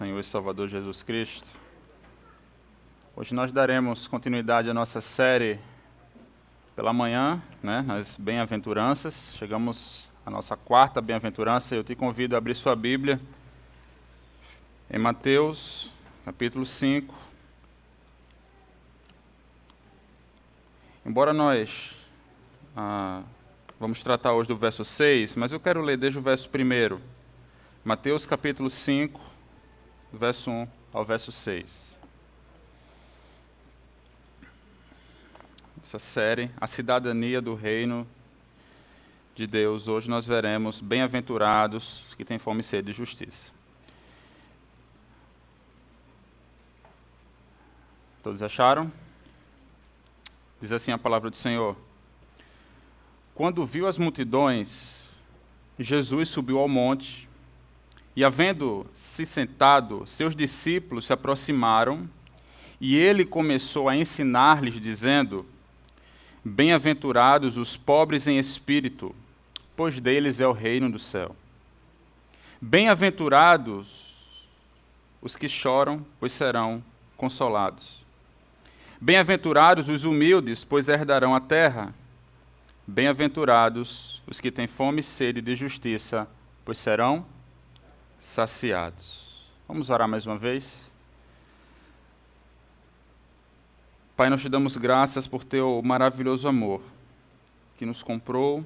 Senhor e Salvador Jesus Cristo. Hoje nós daremos continuidade à nossa série pela manhã, nas bem-aventuranças. Chegamos à nossa quarta bem-aventurança. Eu te convido a abrir sua Bíblia em Mateus, capítulo 5. Embora nós vamos tratar hoje do verso 6, mas eu quero ler desde o verso 1. Mateus, capítulo 5, do verso 1 ao verso 6. Essa série, A Cidadania do Reino de Deus. Hoje nós veremos bem-aventurados os que têm fome e sede de justiça. Todos acharam? Diz assim a palavra do Senhor. Quando viu as multidões, Jesus subiu ao monte, e havendo-se sentado, seus discípulos se aproximaram, e ele começou a ensinar-lhes, dizendo: Bem-aventurados os pobres em espírito, pois deles é o reino do céu. Bem-aventurados os que choram, pois serão consolados. Bem-aventurados os humildes, pois herdarão a terra. Bem-aventurados os que têm fome e sede de justiça, pois serão saciados. Vamos orar mais uma vez? Pai, nós te damos graças por teu maravilhoso amor que nos comprou.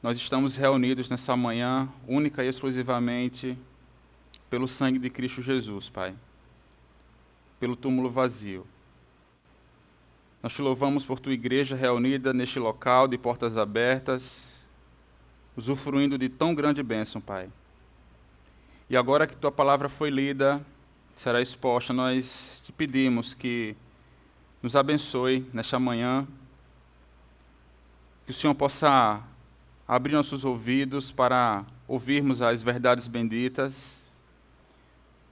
Nós estamos reunidos nessa manhã, única e exclusivamente, pelo sangue de Cristo Jesus, Pai, pelo túmulo vazio. Nós te louvamos por tua igreja reunida neste local de portas abertas, usufruindo de tão grande bênção, Pai. E agora que tua palavra foi lida, será exposta, nós te pedimos que nos abençoe nesta manhã, que o Senhor possa abrir nossos ouvidos para ouvirmos as verdades benditas,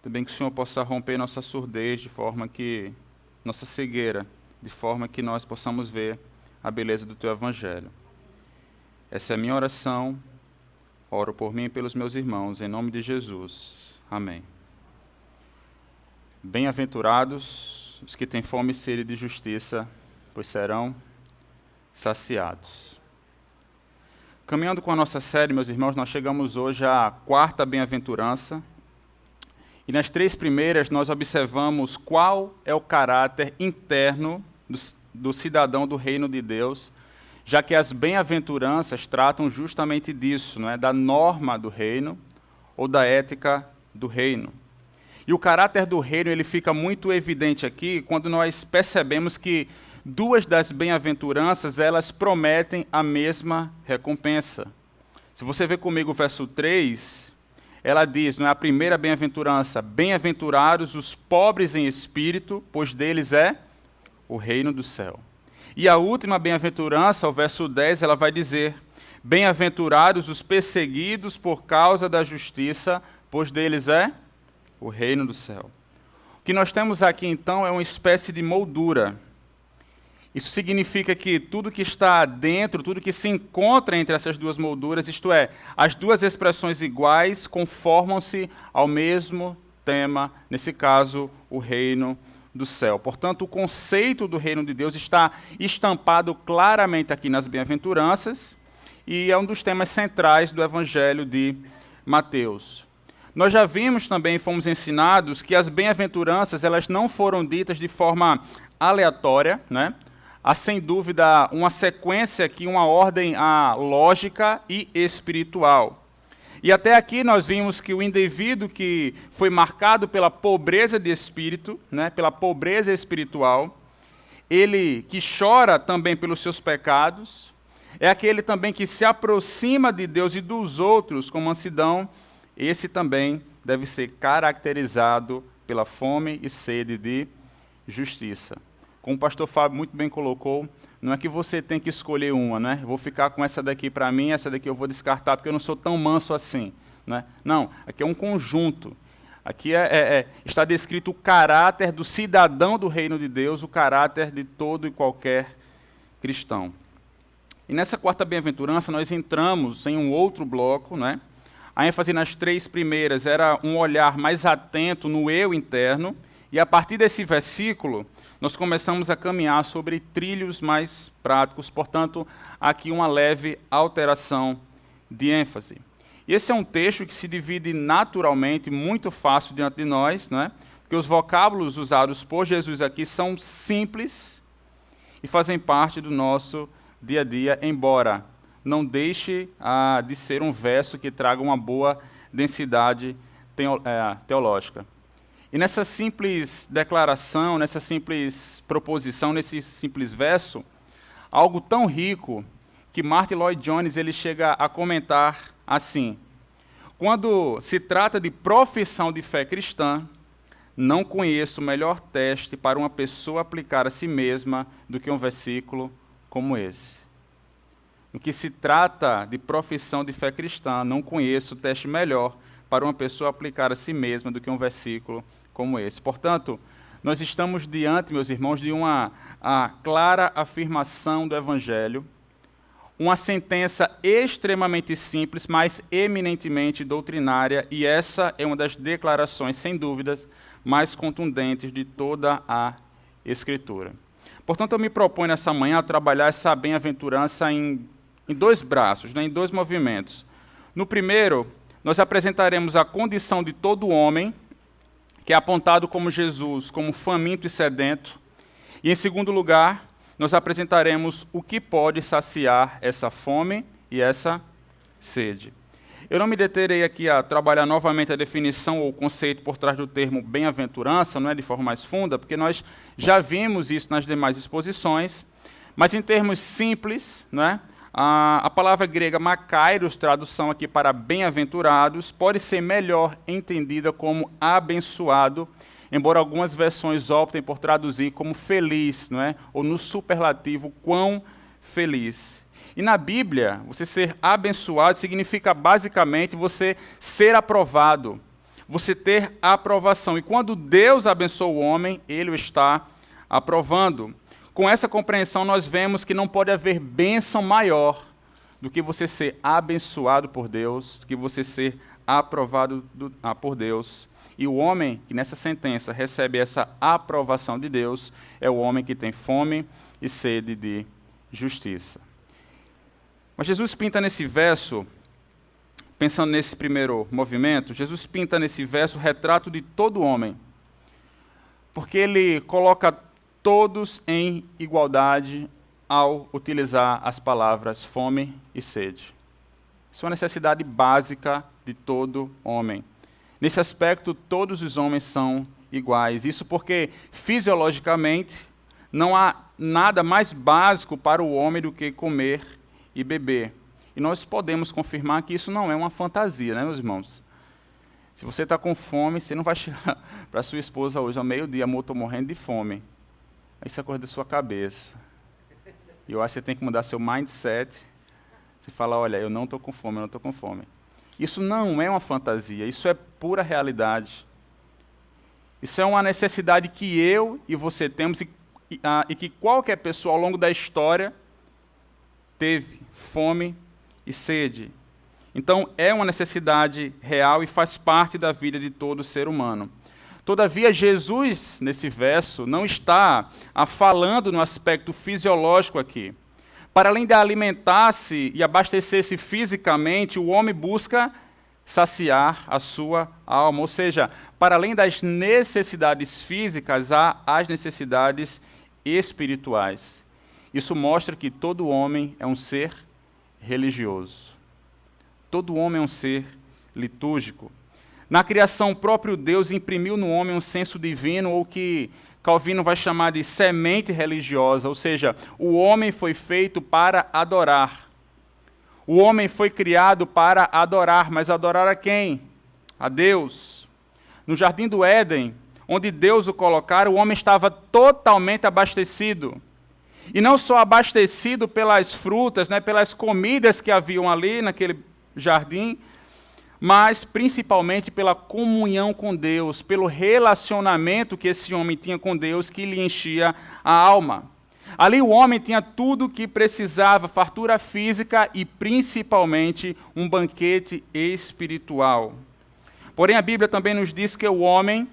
também que o Senhor possa romper nossa surdez nossa cegueira, de forma que nós possamos ver a beleza do teu evangelho. Essa é a minha oração, oro por mim e pelos meus irmãos, em nome de Jesus. Amém. Bem-aventurados os que têm fome e sede de justiça, pois serão saciados. Caminhando com a nossa série, meus irmãos, nós chegamos hoje à quarta bem-aventurança. E nas três primeiras nós observamos qual é o caráter interno do cidadão do reino de Deus, já que as bem-aventuranças tratam justamente disso, da norma do reino ou da ética do reino. E o caráter do reino ele fica muito evidente aqui quando nós percebemos que duas das bem-aventuranças elas prometem a mesma recompensa. Se você ver comigo o verso 3, ela diz, a primeira bem-aventurança, bem-aventurados os pobres em espírito, pois deles é o reino do céu. E a última bem-aventurança, o verso 10, ela vai dizer, bem-aventurados os perseguidos por causa da justiça, pois deles é o reino do céu. O que nós temos aqui, então, é uma espécie de moldura. Isso significa que tudo que está dentro, tudo que se encontra entre essas duas molduras, isto é, as duas expressões iguais, conformam-se ao mesmo tema, nesse caso, o reino do céu. Portanto, o conceito do reino de Deus está estampado claramente aqui nas bem-aventuranças e é um dos temas centrais do Evangelho de Mateus. Nós já vimos também, fomos ensinados, que as bem-aventuranças elas não foram ditas de forma aleatória, Há, sem dúvida, uma sequência aqui, uma ordem lógica e espiritual. E até aqui nós vimos que o indivíduo que foi marcado pela pobreza de espírito, pela pobreza espiritual, ele que chora também pelos seus pecados, é aquele também que se aproxima de Deus e dos outros com mansidão, esse também deve ser caracterizado pela fome e sede de justiça. Como o pastor Fábio muito bem colocou, não é que você tem que escolher uma, Vou ficar com essa daqui para mim, essa daqui eu vou descartar, porque eu não sou tão manso assim. Não, aqui é um conjunto. Aqui está descrito o caráter do cidadão do reino de Deus, o caráter de todo e qualquer cristão. E nessa quarta bem-aventurança nós entramos em um outro bloco, A ênfase nas 3 primeiras era um olhar mais atento no eu interno, e a partir desse versículo, nós começamos a caminhar sobre trilhos mais práticos, portanto, aqui uma leve alteração de ênfase. E esse é um texto que se divide naturalmente, muito fácil diante de nós, não é? Porque os vocábulos usados por Jesus aqui são simples e fazem parte do nosso dia a dia, embora não deixe de ser um verso que traga uma boa densidade teológica. E nessa simples declaração, nessa simples proposição, nesse simples verso, algo tão rico que Martyn Lloyd-Jones ele chega a comentar assim: quando se trata de profissão de fé cristã, não conheço melhor teste para uma pessoa aplicar a si mesma do que um versículo como esse. No que se trata de profissão de fé cristã, não conheço teste melhor para uma pessoa aplicar a si mesma do que um versículo como esse. Portanto, nós estamos diante, meus irmãos, de uma clara afirmação do Evangelho, uma sentença extremamente simples, mas eminentemente doutrinária, e essa é uma das declarações, sem dúvidas, mais contundentes de toda a Escritura. Portanto, eu me proponho nessa manhã a trabalhar essa bem-aventurança em 2 braços, em 2 movimentos. No primeiro, nós apresentaremos a condição de todo homem, que é apontado como Jesus, como faminto e sedento. E, em segundo lugar, nós apresentaremos o que pode saciar essa fome e essa sede. Eu não me deterei aqui a trabalhar novamente a definição ou o conceito por trás do termo bem-aventurança, não é de forma mais funda, porque nós já vimos isso nas demais exposições, mas em termos simples, não é? A palavra grega makairos, tradução aqui para bem-aventurados, pode ser melhor entendida como abençoado, embora algumas versões optem por traduzir como feliz, não é? Ou no superlativo, quão feliz. E na Bíblia, você ser abençoado significa basicamente você ser aprovado, você ter aprovação. E quando Deus abençoa o homem, Ele o está aprovando. Com essa compreensão, nós vemos que não pode haver bênção maior do que você ser abençoado por Deus, do que você ser aprovado por Deus. E o homem que nessa sentença recebe essa aprovação de Deus é o homem que tem fome e sede de justiça. Mas Jesus pinta nesse verso, pensando nesse primeiro movimento, Jesus pinta nesse verso o retrato de todo homem, porque ele coloca todos em igualdade ao utilizar as palavras fome e sede. Isso é uma necessidade básica de todo homem. Nesse aspecto, todos os homens são iguais. Isso porque, fisiologicamente, não há nada mais básico para o homem do que comer e beber. E nós podemos confirmar que isso não é uma fantasia, né, meus irmãos? Se você está com fome, você não vai chegar para sua esposa hoje ao meio-dia, amor, estou morrendo de fome. Isso é coisa da sua cabeça. E eu acho que você tem que mudar seu mindset. Você fala, olha, eu não estou com fome, eu não estou com fome. Isso não é uma fantasia, isso é pura realidade. Isso é uma necessidade que eu e você temos e que qualquer pessoa ao longo da história teve fome e sede. Então, é uma necessidade real e faz parte da vida de todo ser humano. Todavia, Jesus, nesse verso, não está falando no aspecto fisiológico aqui. Para além de alimentar-se e abastecer-se fisicamente, o homem busca saciar a sua alma. Ou seja, para além das necessidades físicas, há as necessidades espirituais. Isso mostra que todo homem é um ser religioso. Todo homem é um ser litúrgico. Na criação, o próprio Deus imprimiu no homem um senso divino, ou que Calvino vai chamar de semente religiosa, ou seja, o homem foi feito para adorar. O homem foi criado para adorar, mas adorar a quem? A Deus. No jardim do Éden, onde Deus o colocara, o homem estava totalmente abastecido. E não só abastecido pelas frutas, pelas comidas que haviam ali naquele jardim, mas principalmente pela comunhão com Deus, pelo relacionamento que esse homem tinha com Deus, que lhe enchia a alma. Ali o homem tinha tudo o que precisava, fartura física e principalmente um banquete espiritual. Porém, a Bíblia também nos diz que o homem,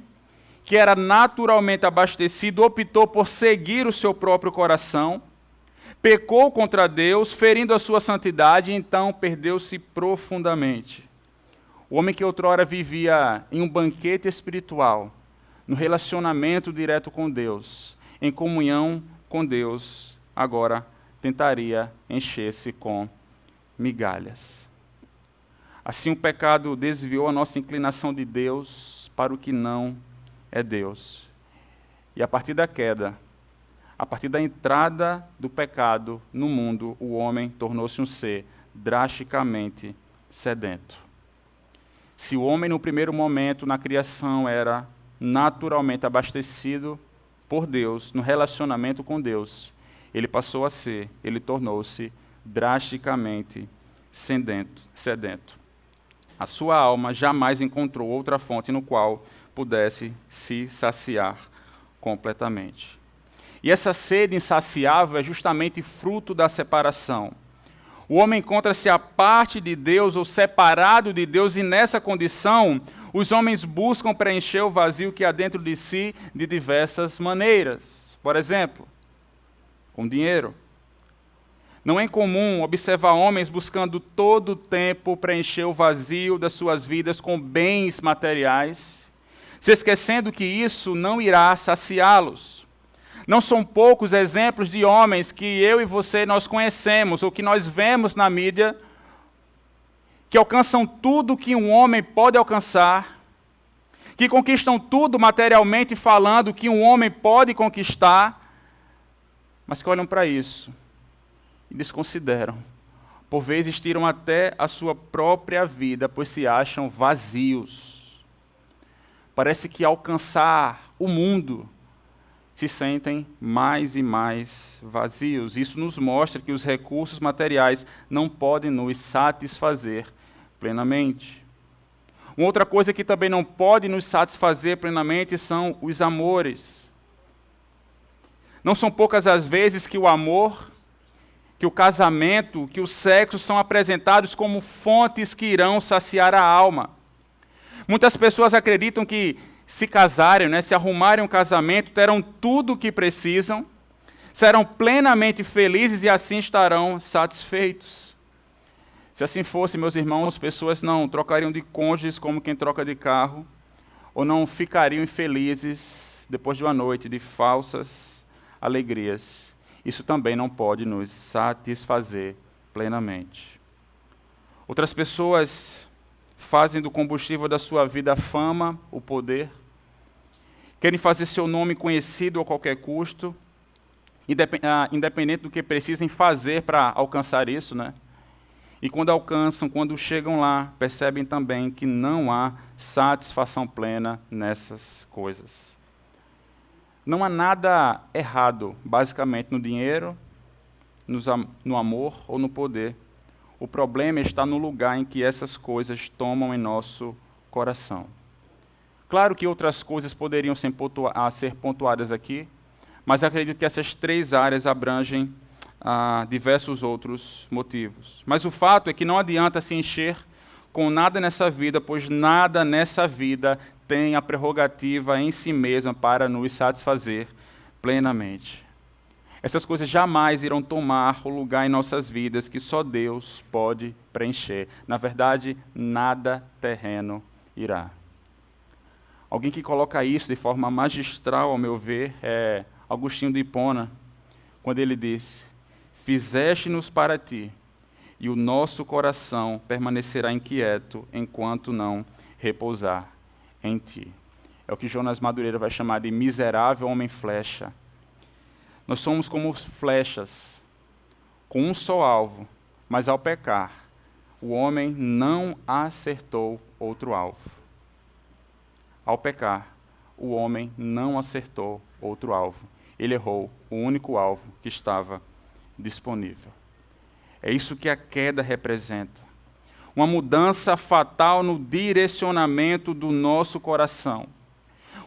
que era naturalmente abastecido, optou por seguir o seu próprio coração, pecou contra Deus, ferindo a sua santidade, e então perdeu-se profundamente. O homem que outrora vivia em um banquete espiritual, no relacionamento direto com Deus, em comunhão com Deus, agora tentaria encher-se com migalhas. Assim o pecado desviou a nossa inclinação de Deus para o que não é Deus. E a partir da queda, a partir da entrada do pecado no mundo, o homem tornou-se um ser drasticamente sedento. Se o homem, no primeiro momento, na criação, era naturalmente abastecido por Deus, no relacionamento com Deus, ele tornou-se drasticamente sedento. A sua alma jamais encontrou outra fonte no qual pudesse se saciar completamente. E essa sede insaciável é justamente fruto da separação. O homem encontra-se à parte de Deus ou separado de Deus, e nessa condição, os homens buscam preencher o vazio que há dentro de si de diversas maneiras. Por exemplo, com dinheiro. Não é incomum observar homens buscando todo o tempo preencher o vazio das suas vidas com bens materiais, se esquecendo que isso não irá saciá-los. Não são poucos exemplos de homens que eu e você nós conhecemos, ou que nós vemos na mídia, que alcançam tudo que um homem pode alcançar, que conquistam tudo materialmente falando que um homem pode conquistar, mas que olham para isso e desconsideram. Por vezes tiram até a sua própria vida, pois se acham vazios. Parece que ao alcançar o mundo, se sentem mais e mais vazios. Isso nos mostra que os recursos materiais não podem nos satisfazer plenamente. Uma outra coisa que também não pode nos satisfazer plenamente são os amores. Não são poucas as vezes que o amor, que o casamento, que o sexo são apresentados como fontes que irão saciar a alma. Muitas pessoas acreditam que se casarem, se arrumarem um casamento, terão tudo o que precisam, serão plenamente felizes e assim estarão satisfeitos. Se assim fosse, meus irmãos, pessoas não trocariam de cônjuges como quem troca de carro, ou não ficariam infelizes depois de uma noite de falsas alegrias. Isso também não pode nos satisfazer plenamente. Outras pessoas fazem do combustível da sua vida a fama, o poder, querem fazer seu nome conhecido a qualquer custo, independente do que precisem fazer para alcançar isso, E quando alcançam, quando chegam lá, percebem também que não há satisfação plena nessas coisas. Não há nada errado, basicamente, no dinheiro, no amor ou no poder. O problema está no lugar em que essas coisas tomam em nosso coração. Claro que outras coisas poderiam ser pontuadas aqui, mas acredito que essas três áreas abrangem diversos outros motivos. Mas o fato é que não adianta se encher com nada nessa vida, pois nada nessa vida tem a prerrogativa em si mesma para nos satisfazer plenamente. Essas coisas jamais irão tomar o lugar em nossas vidas que só Deus pode preencher. Na verdade, nada terreno irá. Alguém que coloca isso de forma magistral, ao meu ver, é Agostinho de Hipona, quando ele diz: fizeste-nos para ti, e o nosso coração permanecerá inquieto enquanto não repousar em ti. É o que Jonas Madureira vai chamar de miserável homem-flecha. Nós somos como flechas, com um só alvo, mas ao pecar, o homem não acertou outro alvo. Ao pecar, o homem não acertou outro alvo. Ele errou o único alvo que estava disponível. É isso que a queda representa. Uma mudança fatal no direcionamento do nosso coração.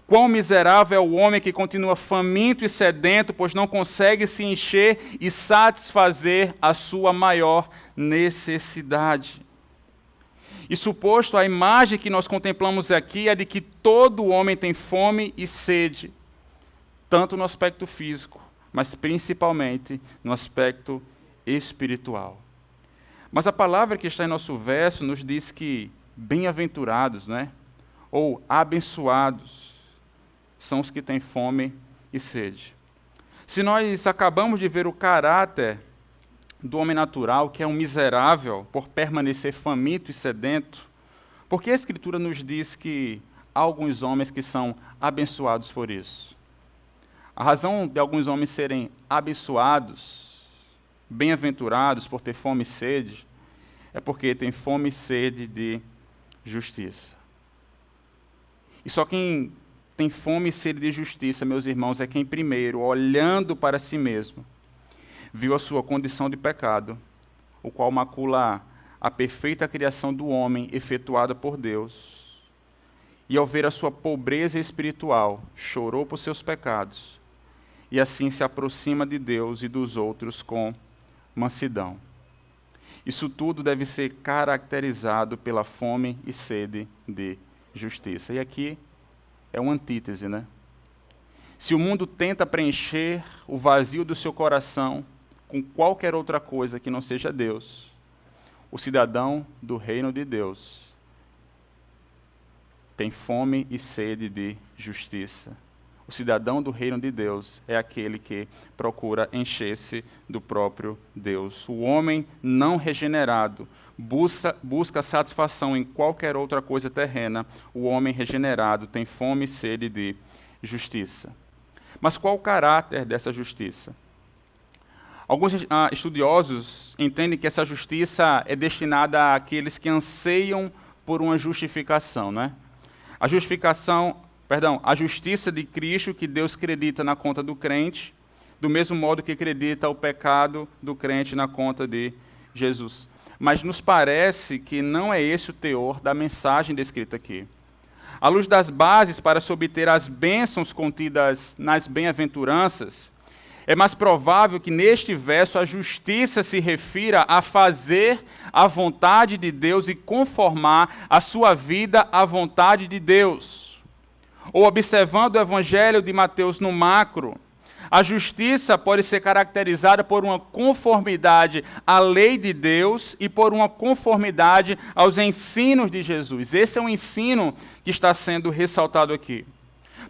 Quão miserável é o homem que continua faminto e sedento, pois não consegue se encher e satisfazer a sua maior necessidade. E suposto a imagem que nós contemplamos aqui é de que todo homem tem fome e sede, tanto no aspecto físico, mas principalmente no aspecto espiritual. Mas a palavra que está em nosso verso nos diz que bem-aventurados, né? Ou abençoados, são os que têm fome e sede. Se nós acabamos de ver o caráter do homem natural, que é um miserável por permanecer faminto e sedento, por que a Escritura nos diz que há alguns homens que são abençoados por isso? A razão de alguns homens serem abençoados, bem-aventurados por ter fome e sede, é porque têm fome e sede de justiça. E só quem tem fome e sede de justiça, meus irmãos, é quem primeiro, olhando para si mesmo, viu a sua condição de pecado, o qual macula a perfeita criação do homem efetuada por Deus, e ao ver a sua pobreza espiritual, chorou por seus pecados, e assim se aproxima de Deus e dos outros com mansidão. Isso tudo deve ser caracterizado pela fome e sede de justiça. E aqui é uma antítese, né? Se o mundo tenta preencher o vazio do seu coração com qualquer outra coisa que não seja Deus, o cidadão do reino de Deus tem fome e sede de justiça. O cidadão do reino de Deus é aquele que procura encher-se do próprio Deus. O homem não regenerado busca satisfação em qualquer outra coisa terrena. O homem regenerado tem fome e sede de justiça. Mas qual o caráter dessa justiça? Alguns estudiosos entendem que essa justiça é destinada àqueles que anseiam por uma justificação, né? A justiça de Cristo que Deus acredita na conta do crente, do mesmo modo que acredita o pecado do crente na conta de Jesus. Mas nos parece que não é esse o teor da mensagem descrita aqui. À luz das bases para se obter as bênçãos contidas nas bem-aventuranças, é mais provável que neste verso a justiça se refira a fazer a vontade de Deus e conformar a sua vida à vontade de Deus. Ou observando o evangelho de Mateus no macro, a justiça pode ser caracterizada por uma conformidade à lei de Deus e por uma conformidade aos ensinos de Jesus. Esse é um ensino que está sendo ressaltado aqui.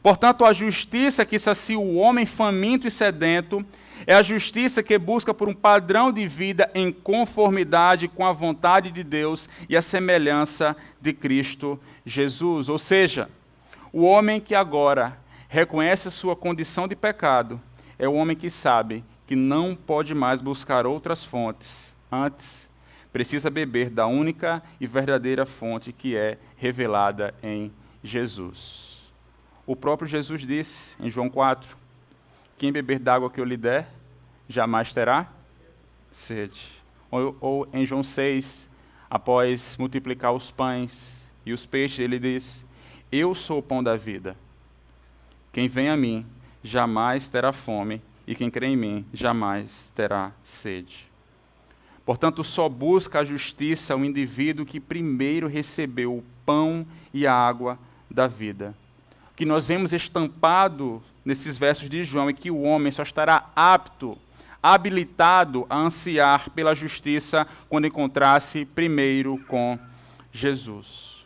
Portanto, a justiça que sacia o homem faminto e sedento é a justiça que busca por um padrão de vida em conformidade com a vontade de Deus e a semelhança de Cristo Jesus. Ou seja, o homem que agora reconhece sua condição de pecado é o homem que sabe que não pode mais buscar outras fontes. Antes, precisa beber da única e verdadeira fonte que é revelada em Jesus. O próprio Jesus disse em João 4, quem beber da água que eu lhe der, jamais terá sede. Ou em João 6, após multiplicar os pães e os peixes, ele diz, eu sou o pão da vida. Quem vem a mim jamais terá fome, e quem crê em mim jamais terá sede. Portanto, só busca a justiça o indivíduo que primeiro recebeu o pão e a água da vida. O que nós vemos estampado nesses versos de João é que o homem só estará apto, habilitado a ansiar pela justiça quando encontrar-se primeiro com Jesus.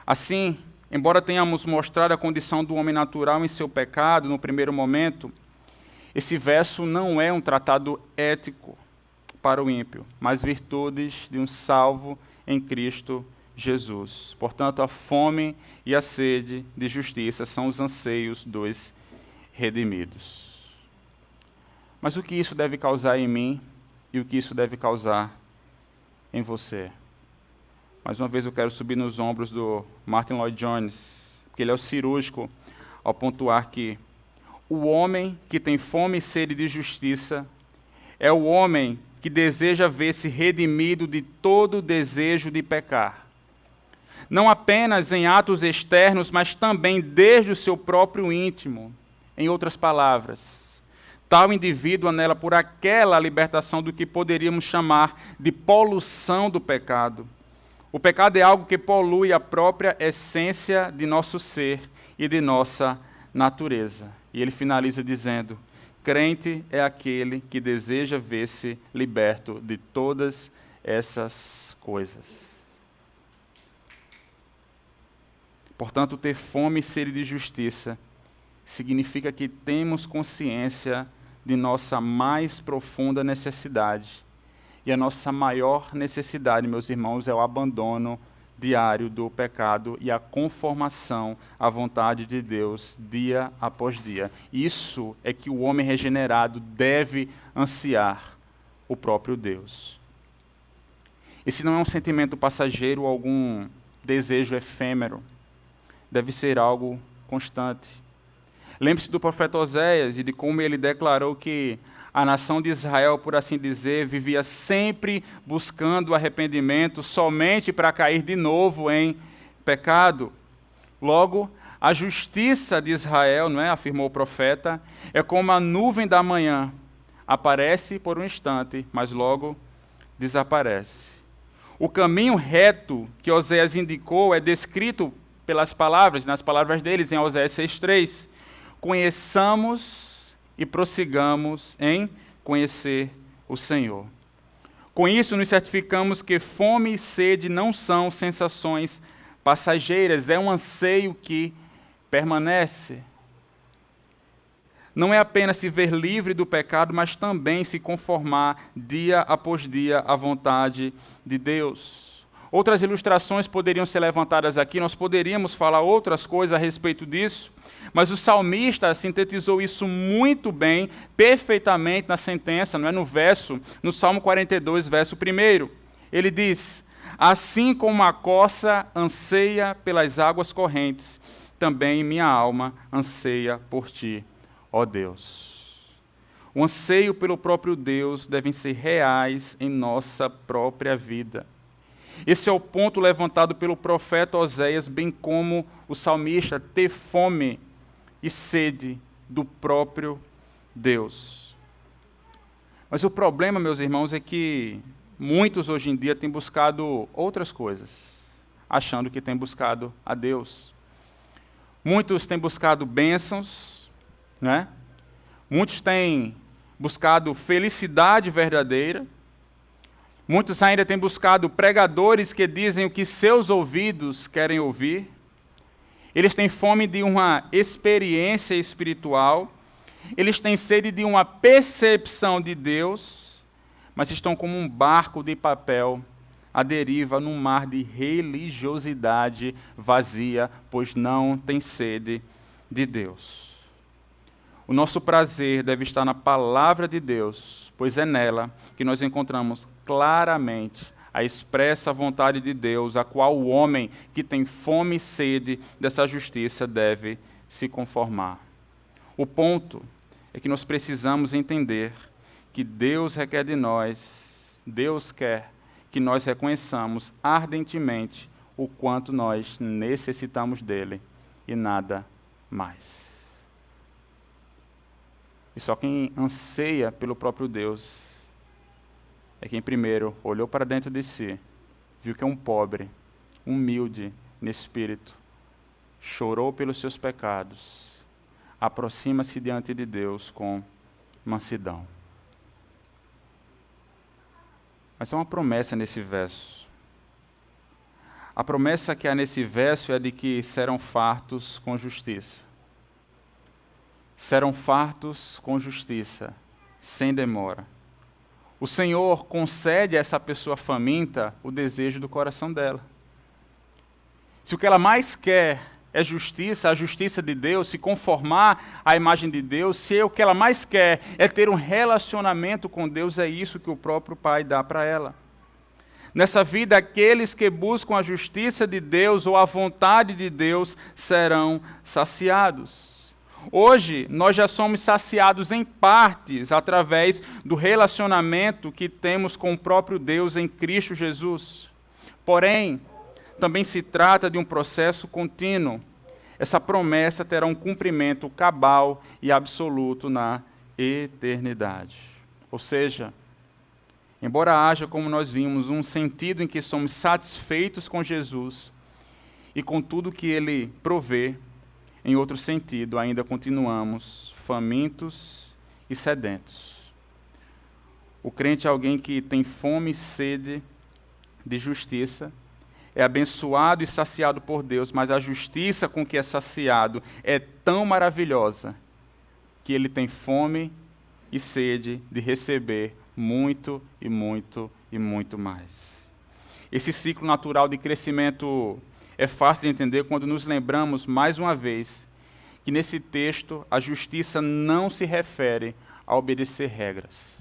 Assim, embora tenhamos mostrado a condição do homem natural em seu pecado no primeiro momento, esse verso não é um tratado ético para o ímpio, mas virtudes de um salvo em Cristo Jesus. Portanto, a fome e a sede de justiça são os anseios dos redimidos. Mas o que isso deve causar em mim e o que isso deve causar em você? Mais uma vez eu quero subir nos ombros do Martin Lloyd Jones, porque ele é o cirúrgico ao pontuar que o homem que tem fome e sede de justiça é o homem que deseja ver-se redimido de todo o desejo de pecar. não apenas em atos externos, mas também desde o seu próprio íntimo. Em outras palavras, tal indivíduo anela por aquela libertação do que poderíamos chamar de poluição do pecado. O pecado é algo que polui a própria essência de nosso ser e de nossa natureza. E ele finaliza dizendo: crente é aquele que deseja ver-se liberto de todas essas coisas. Portanto, ter fome e sede de justiça significa que temos consciência de nossa mais profunda necessidade. E a nossa maior necessidade, meus irmãos, é o abandono diário do pecado e a conformação à vontade de Deus dia após dia. Isso é que o homem regenerado deve ansiar o próprio Deus. Esse não é um sentimento passageiro ou algum desejo efêmero. Deve ser algo constante. Lembre-se do profeta Oséias e de como ele declarou que a nação de Israel, por assim dizer, vivia sempre buscando arrependimento somente para cair de novo em pecado. Logo, a justiça de Israel, não é, afirmou o profeta, é como a nuvem da manhã, aparece por um instante, mas logo desaparece. O caminho reto que Oséias indicou é descrito pelas palavras, nas palavras deles em Oséias 6:3. Conheçamos e prossigamos em conhecer o Senhor. Com isso, nos certificamos que fome e sede não são sensações passageiras, é um anseio que permanece. Não é apenas se ver livre do pecado, mas também se conformar dia após dia à vontade de Deus. Outras ilustrações poderiam ser levantadas aqui, nós poderíamos falar outras coisas a respeito disso, mas o salmista sintetizou isso muito bem, perfeitamente na sentença, não é? No Salmo 42, verso 1. Ele diz: assim como a corça anseia pelas águas correntes, também minha alma anseia por ti, ó Deus. O anseio pelo próprio Deus devem ser reais em nossa própria vida. Esse é o ponto levantado pelo profeta Oséias, bem como o salmista, ter fome e sede do próprio Deus. Mas o problema, meus irmãos, é que muitos hoje em dia têm buscado outras coisas, achando que têm buscado a Deus. Muitos têm buscado bênçãos, né? Muitos têm buscado felicidade verdadeira. Muitos ainda têm buscado pregadores que dizem o que seus ouvidos querem ouvir. Eles têm fome de uma experiência espiritual. Eles têm sede de uma percepção de Deus, mas estão como um barco de papel à deriva num mar de religiosidade vazia, pois não têm sede de Deus. O nosso prazer deve estar na palavra de Deus, pois é nela que nós encontramos claramente a expressa vontade de Deus, a qual o homem que tem fome e sede dessa justiça deve se conformar. O ponto é que nós precisamos entender que Deus requer de nós, Deus quer que nós reconheçamos ardentemente o quanto nós necessitamos dele e nada mais. E só quem anseia pelo próprio Deus é quem primeiro olhou para dentro de si, viu que é um pobre, humilde no espírito, chorou pelos seus pecados, aproxima-se diante de Deus com mansidão. Mas há uma promessa nesse verso. A promessa que há nesse verso é de que serão fartos com justiça. Serão fartos com justiça, sem demora. O Senhor concede a essa pessoa faminta o desejo do coração dela. Se o que ela mais quer é justiça, a justiça de Deus, se conformar à imagem de Deus, se o que ela mais quer é ter um relacionamento com Deus, é isso que o próprio Pai dá para ela. Nessa vida, aqueles que buscam a justiça de Deus ou a vontade de Deus serão saciados. Hoje, nós já somos saciados em partes através do relacionamento que temos com o próprio Deus em Cristo Jesus. Porém, também se trata de um processo contínuo. Essa promessa terá um cumprimento cabal e absoluto na eternidade. Ou seja, embora haja, como nós vimos, um sentido em que somos satisfeitos com Jesus e com tudo que Ele provê, em outro sentido, ainda continuamos famintos e sedentos. O crente é alguém que tem fome e sede de justiça, é abençoado e saciado por Deus, mas a justiça com que é saciado é tão maravilhosa que ele tem fome e sede de receber muito e muito e muito mais. Esse ciclo natural de crescimento é fácil de entender quando nos lembramos, mais uma vez, que nesse texto a justiça não se refere a obedecer regras.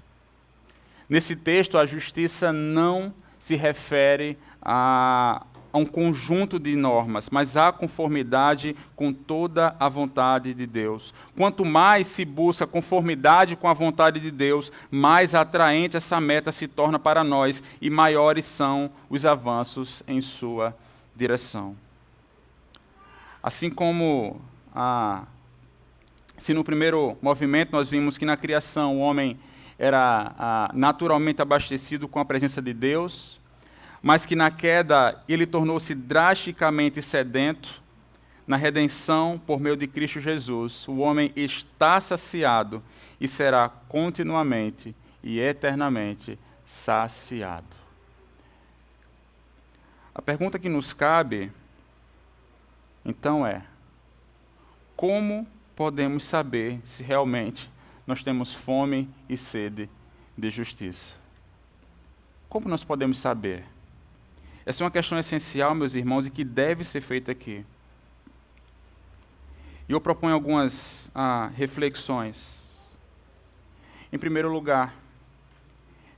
Nesse texto a justiça não se refere a um conjunto de normas, mas à conformidade com toda a vontade de Deus. Quanto mais se busca conformidade com a vontade de Deus, mais atraente essa meta se torna para nós e maiores são os avanços em sua direção. Assim como se no primeiro movimento nós vimos que na criação o homem era naturalmente abastecido com a presença de Deus, mas que na queda ele tornou-se drasticamente sedento, na redenção por meio de Cristo Jesus, o homem está saciado e será continuamente e eternamente saciado. A pergunta que nos cabe, então, é: como podemos saber se realmente nós temos fome e sede de justiça? Como nós podemos saber? Essa é uma questão essencial, meus irmãos, e que deve ser feita aqui. E eu proponho algumas reflexões. Em primeiro lugar,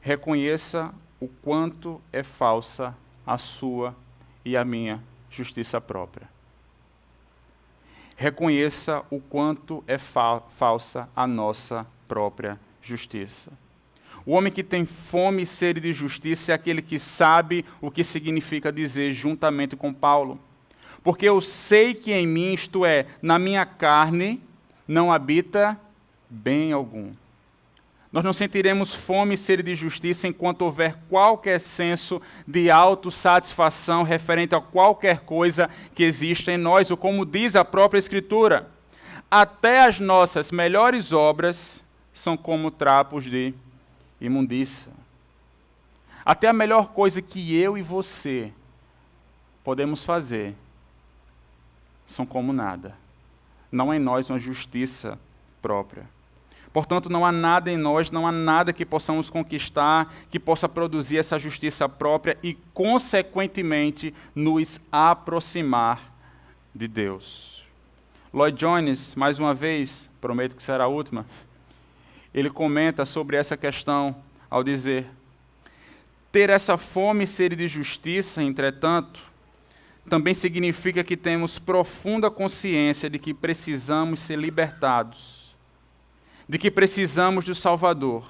reconheça o quanto é falsa a sua e a minha justiça própria. Reconheça o quanto é falsa a nossa própria justiça. O homem que tem fome e sede de justiça é aquele que sabe o que significa dizer juntamente com Paulo. Porque eu sei que em mim, isto é, na minha carne, não habita bem algum. Nós não sentiremos fome e sede de justiça enquanto houver qualquer senso de autossatisfação referente a qualquer coisa que exista em nós, ou como diz a própria Escritura, até as nossas melhores obras são como trapos de imundícia. Até a melhor coisa que eu e você podemos fazer são como nada. Não há em nós uma justiça própria. Portanto, não há nada em nós, não há nada que possamos conquistar, que possa produzir essa justiça própria e, consequentemente, nos aproximar de Deus. Lloyd Jones, mais uma vez, prometo que será a última, ele comenta sobre essa questão ao dizer: ter essa fome e sede de justiça, entretanto, também significa que temos profunda consciência de que precisamos ser libertados, de que precisamos do Salvador,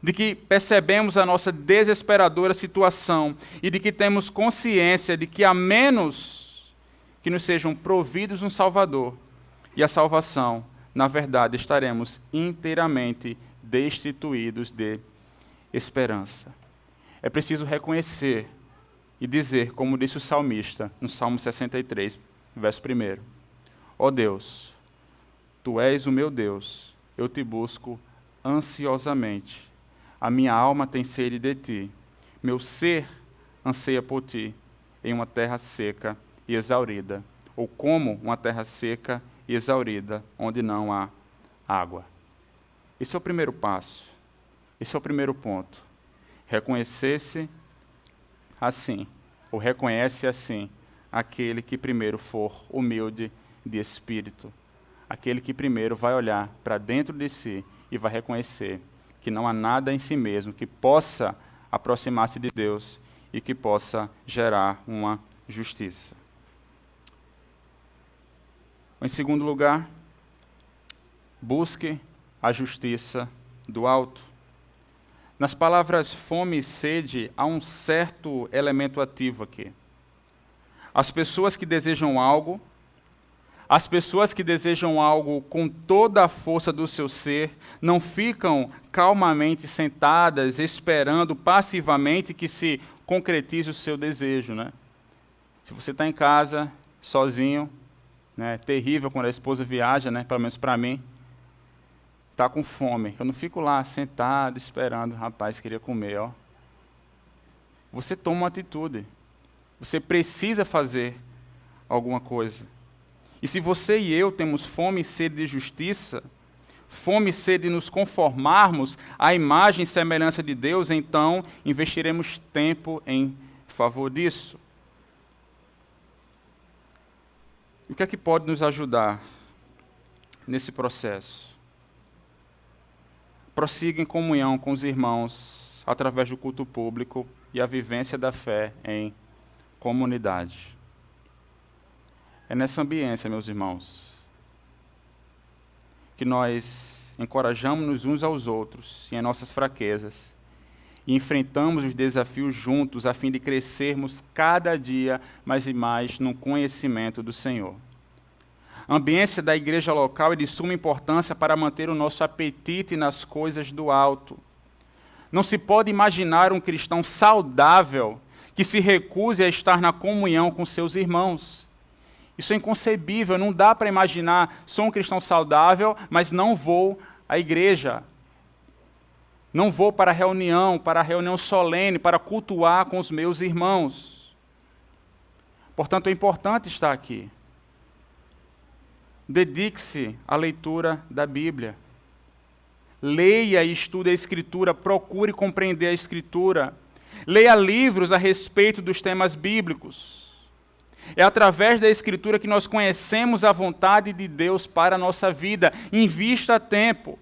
de que percebemos a nossa desesperadora situação e de que temos consciência de que, a menos que nos sejam providos um Salvador e a salvação, na verdade, estaremos inteiramente destituídos de esperança. É preciso reconhecer e dizer, como disse o salmista, no Salmo 63, verso 1. Ó Deus, Tu és o meu Deus, eu te busco ansiosamente. A minha alma tem sede de Ti. Meu ser anseia por Ti em uma terra seca e exaurida, ou como uma terra seca e exaurida, onde não há água. Esse é o primeiro passo. Esse é o primeiro ponto. Reconhecer-se assim, ou reconhece assim, aquele que primeiro for humilde de espírito. Aquele que primeiro vai olhar para dentro de si e vai reconhecer que não há nada em si mesmo que possa aproximar-se de Deus e que possa gerar uma justiça. Em segundo lugar, busque a justiça do alto. Nas palavras fome e sede, há um certo elemento ativo aqui. As pessoas que desejam algo, as pessoas que desejam algo com toda a força do seu ser, não ficam calmamente sentadas, esperando passivamente que se concretize o seu desejo, né? Se você está em casa, sozinho, né, é terrível quando a esposa viaja, né, pelo menos para mim, está com fome. Eu não fico lá sentado, esperando, rapaz, queria comer, ó. Você toma uma atitude. Você precisa fazer alguma coisa. E se você e eu temos fome e sede de justiça, fome e sede de nos conformarmos à imagem e semelhança de Deus, então investiremos tempo em favor disso. E o que é que pode nos ajudar nesse processo? Prossiga em comunhão com os irmãos através do culto público e a vivência da fé em comunidade. É nessa ambiência, meus irmãos, que nós encorajamos uns aos outros em nossas fraquezas e enfrentamos os desafios juntos a fim de crescermos cada dia mais e mais no conhecimento do Senhor. A ambiência da igreja local é de suma importância para manter o nosso apetite nas coisas do alto. Não se pode imaginar um cristão saudável que se recuse a estar na comunhão com seus irmãos. Isso é inconcebível, não dá para imaginar, sou um cristão saudável, mas não vou à igreja. Não vou para a reunião solene, para cultuar com os meus irmãos. Portanto, é importante estar aqui. Dedique-se à leitura da Bíblia. Leia e estude a Escritura, procure compreender a Escritura. Leia livros a respeito dos temas bíblicos. É através da Escritura que nós conhecemos a vontade de Deus para a nossa vida. Invista tempo.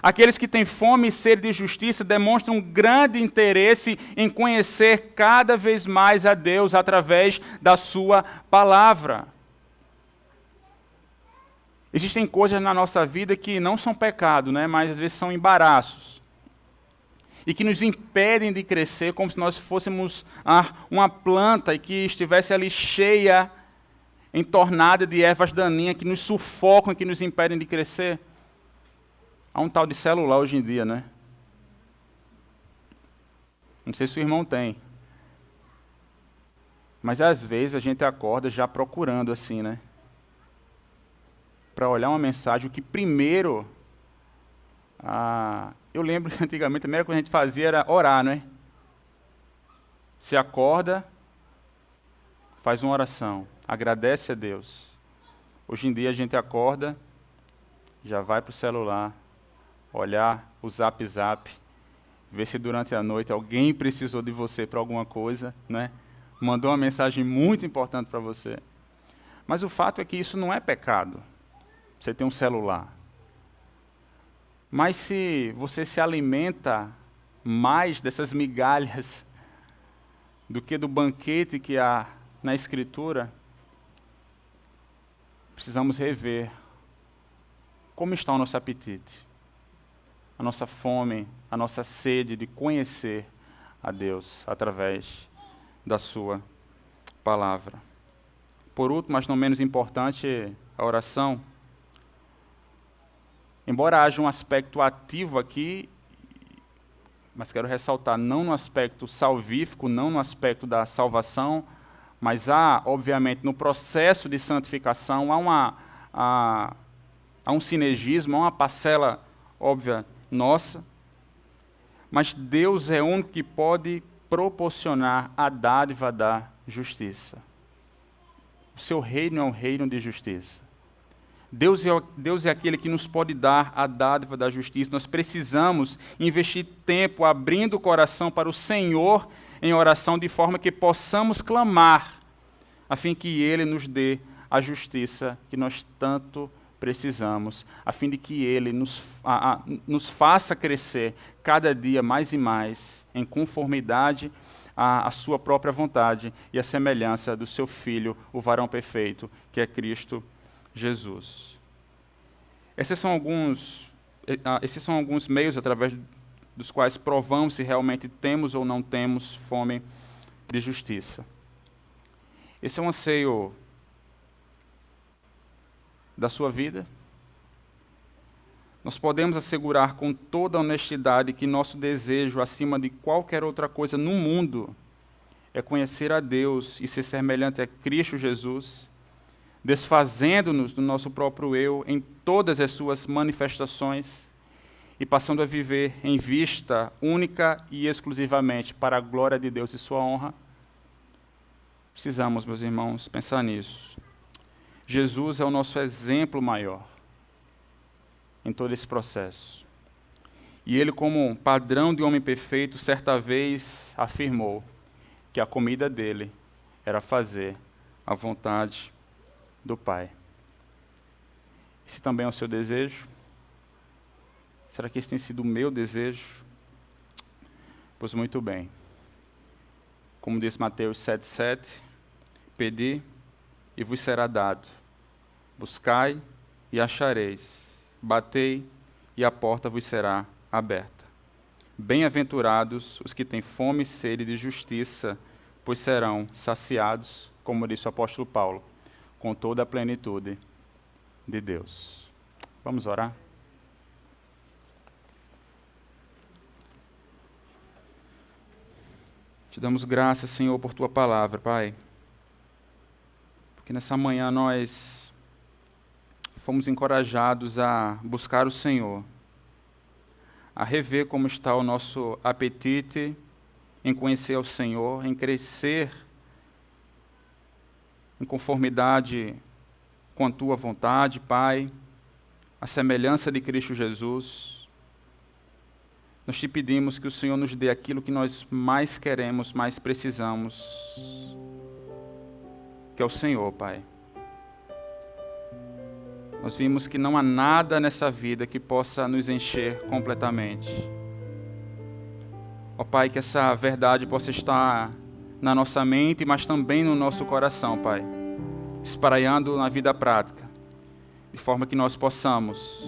Aqueles que têm fome e sede de justiça demonstram um grande interesse em conhecer cada vez mais a Deus através da sua palavra. Existem coisas na nossa vida que não são pecado, né, mas às vezes são embaraços. E que nos impedem de crescer como se nós fôssemos uma planta e que estivesse ali cheia, entornada de ervas daninhas que nos sufocam e que nos impedem de crescer. Há um tal de celular hoje em dia, né? Não sei se o irmão tem. Mas às vezes a gente acorda já procurando assim, né? Para olhar uma mensagem, o que primeiro... eu lembro que antigamente a primeira coisa que a gente fazia era orar, né? Se acorda, faz uma oração, agradece a Deus. Hoje em dia a gente acorda, já vai para o celular, olhar o Zap, ver se durante a noite alguém precisou de você para alguma coisa, né? Mandou uma mensagem muito importante para você. Mas o fato é que isso não é pecado, você tem um celular. Mas se você se alimenta mais dessas migalhas do que do banquete que há na Escritura, precisamos rever como está o nosso apetite, a nossa fome, a nossa sede de conhecer a Deus através da sua palavra. Por último, mas não menos importante, a oração. Embora haja um aspecto ativo aqui, mas quero ressaltar, não no aspecto salvífico, não no aspecto da salvação, mas há, obviamente, no processo de santificação, há um sinergismo, há uma parcela óbvia nossa, mas Deus é o único que pode proporcionar a dádiva da justiça. O seu reino é um reino de justiça. Deus é aquele que nos pode dar a dádiva da justiça. Nós precisamos investir tempo abrindo o coração para o Senhor em oração, de forma que possamos clamar, a fim que Ele nos dê a justiça que nós tanto precisamos, a fim de que Ele nos faça crescer cada dia mais e mais em conformidade à sua própria vontade e à semelhança do seu Filho, o varão perfeito, que é Cristo Jesus. Esses são alguns meios através dos quais provamos se realmente temos ou não temos fome de justiça. Esse é um anseio da sua vida? Nós podemos assegurar com toda honestidade que nosso desejo, acima de qualquer outra coisa no mundo, é conhecer a Deus e ser semelhante a Cristo Jesus, desfazendo-nos do nosso próprio eu em todas as suas manifestações e passando a viver em vista única e exclusivamente para a glória de Deus e sua honra? Precisamos, meus irmãos, pensar nisso. Jesus é o nosso exemplo maior em todo esse processo. E ele, como um padrão de homem perfeito, certa vez afirmou que a comida dele era fazer a vontade do Pai. Esse também é o seu desejo? Será que esse tem sido o meu desejo? Pois muito bem. Como diz Mateus 7,7, pedi e vos será dado. Buscai e achareis. Batei e a porta vos será aberta. Bem-aventurados os que têm fome e sede de justiça, pois serão saciados, como disse o apóstolo Paulo, com toda a plenitude de Deus. Vamos orar? Te damos graças, Senhor, por Tua palavra, Pai. Porque nessa manhã nós fomos encorajados a buscar o Senhor, a rever como está o nosso apetite em conhecer ao Senhor, em crescer em conformidade com a Tua vontade, Pai, a semelhança de Cristo Jesus. Nós te pedimos que o Senhor nos dê aquilo que nós mais queremos, mais precisamos, que é o Senhor, Pai. Nós vimos que não há nada nessa vida que possa nos encher completamente. Ó Pai, que essa verdade possa estar na nossa mente, mas também no nosso coração, Pai, espraiando na vida prática, de forma que nós possamos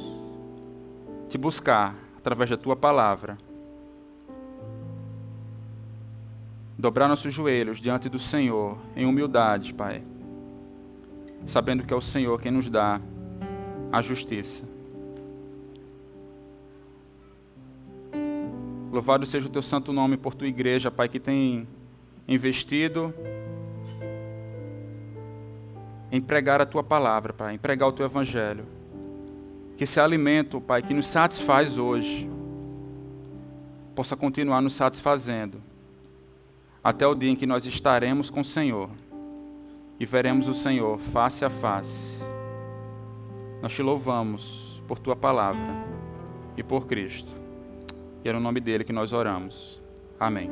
te buscar através da Tua palavra, dobrar nossos joelhos diante do Senhor em humildade, Pai, sabendo que é o Senhor quem nos dá a justiça. Louvado seja o Teu santo nome por Tua igreja, Pai, que tem investido em pregar a Tua palavra, Pai, em pregar o Teu evangelho. Que esse alimento, Pai, que nos satisfaz hoje, possa continuar nos satisfazendo, até o dia em que nós estaremos com o Senhor e veremos o Senhor face a face. Nós te louvamos por Tua palavra e por Cristo. E é no nome dele que nós oramos. Amém.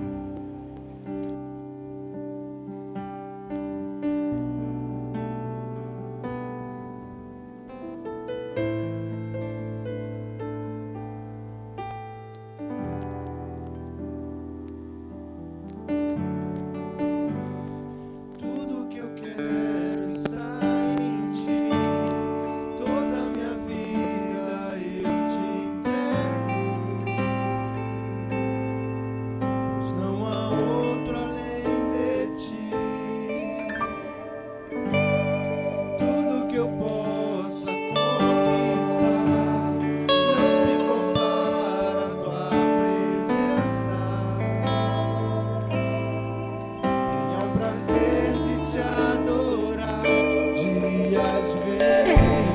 Prazer de te adorar, dias verdes.